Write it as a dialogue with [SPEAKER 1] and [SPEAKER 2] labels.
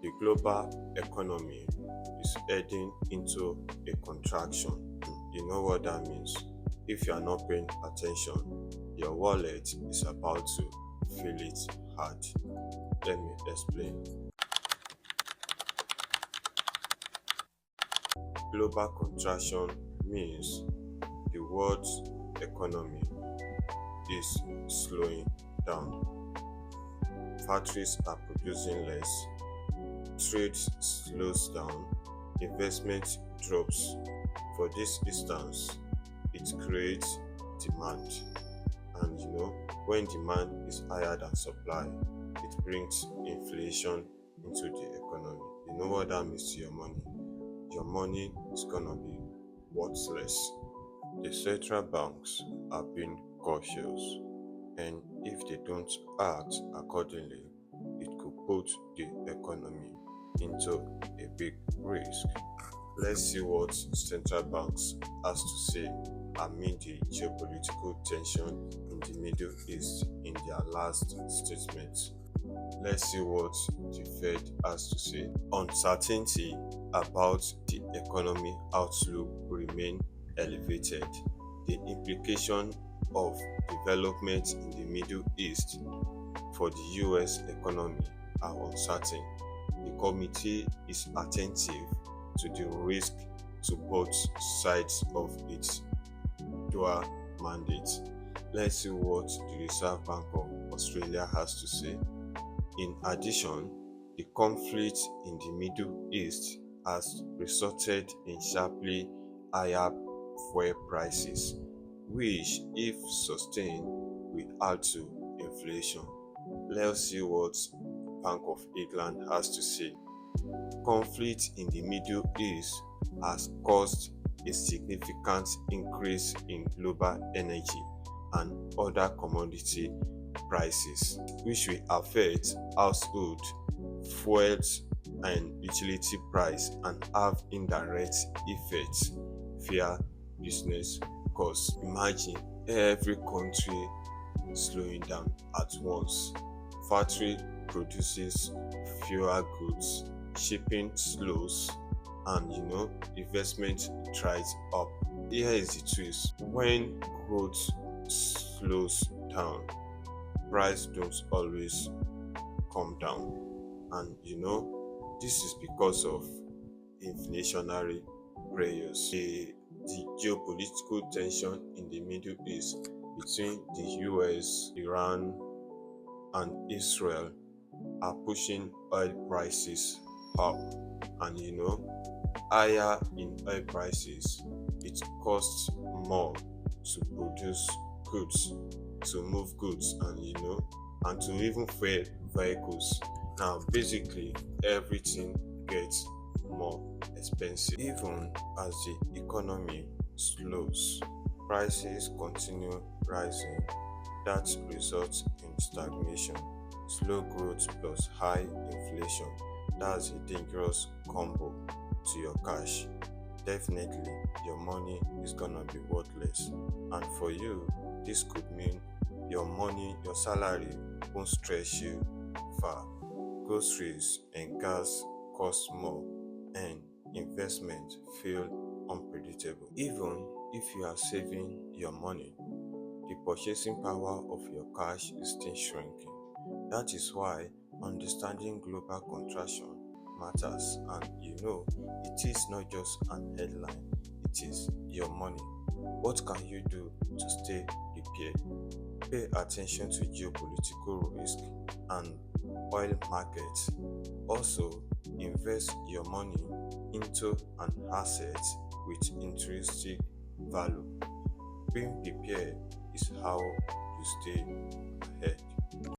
[SPEAKER 1] The global economy is heading into a contraction. You know what that means? If you are not paying attention, your wallet is about to feel it hard. Let me explain. Global contraction means the world's economy is slowing down. Factories are producing less, trade slows down, investment drops. For this instance, it creates demand. And when demand is higher than supply, it brings inflation into the economy. You know what that means to your money? Your money is gonna be worthless. The central banks are being cautious, and if they don't act accordingly, it could put the economy into a big risk. Let's see what central banks has to say amid the geopolitical tension in the Middle East in their last statement. Let's see what the Fed has to say. Uncertainty about the economy outlook remain elevated. The implication of development in the Middle East for the US economy are uncertain. The committee is attentive to the risk to both sides of its dual mandate. Let's see what the Reserve Bank of Australia has to say. In addition, the conflict in the Middle East has resulted in sharply higher fuel prices, which, if sustained, will add to inflation. Let's see what Bank of England has to say. Conflict in the Middle East has caused a significant increase in global energy and other commodity prices, which will affect household, fuels, and utility price and have indirect effects via business costs. Imagine every country slowing down at once. Factory produces fewer goods, shipping slows, and investment dries up. Here is the twist: when growth slows down, price don't always come down, and this is because of inflationary pressures. The geopolitical tension in the Middle East between the US, Iran, and Israel are pushing oil prices up, and higher in oil prices, it costs more to produce goods, to move goods, and to even fuel vehicles. Now basically everything gets more expensive. Even as the economy slows, prices continue rising. That results in stagnation. Slow growth plus high inflation, that's a dangerous combo to your cash. Definitely your money is gonna be worthless, and for you this could mean your salary won't stretch you far. Groceries and gas cost more, and investment feel unpredictable. Even if you are saving your money, the purchasing power of your cash is still shrinking. That is why understanding global contraction matters, and it is not just an headline, it is your money. What can you do to stay prepared? Pay attention to geopolitical risk and oil markets. Also, invest your money into an asset with intrinsic value. Being prepared is how you stay ahead.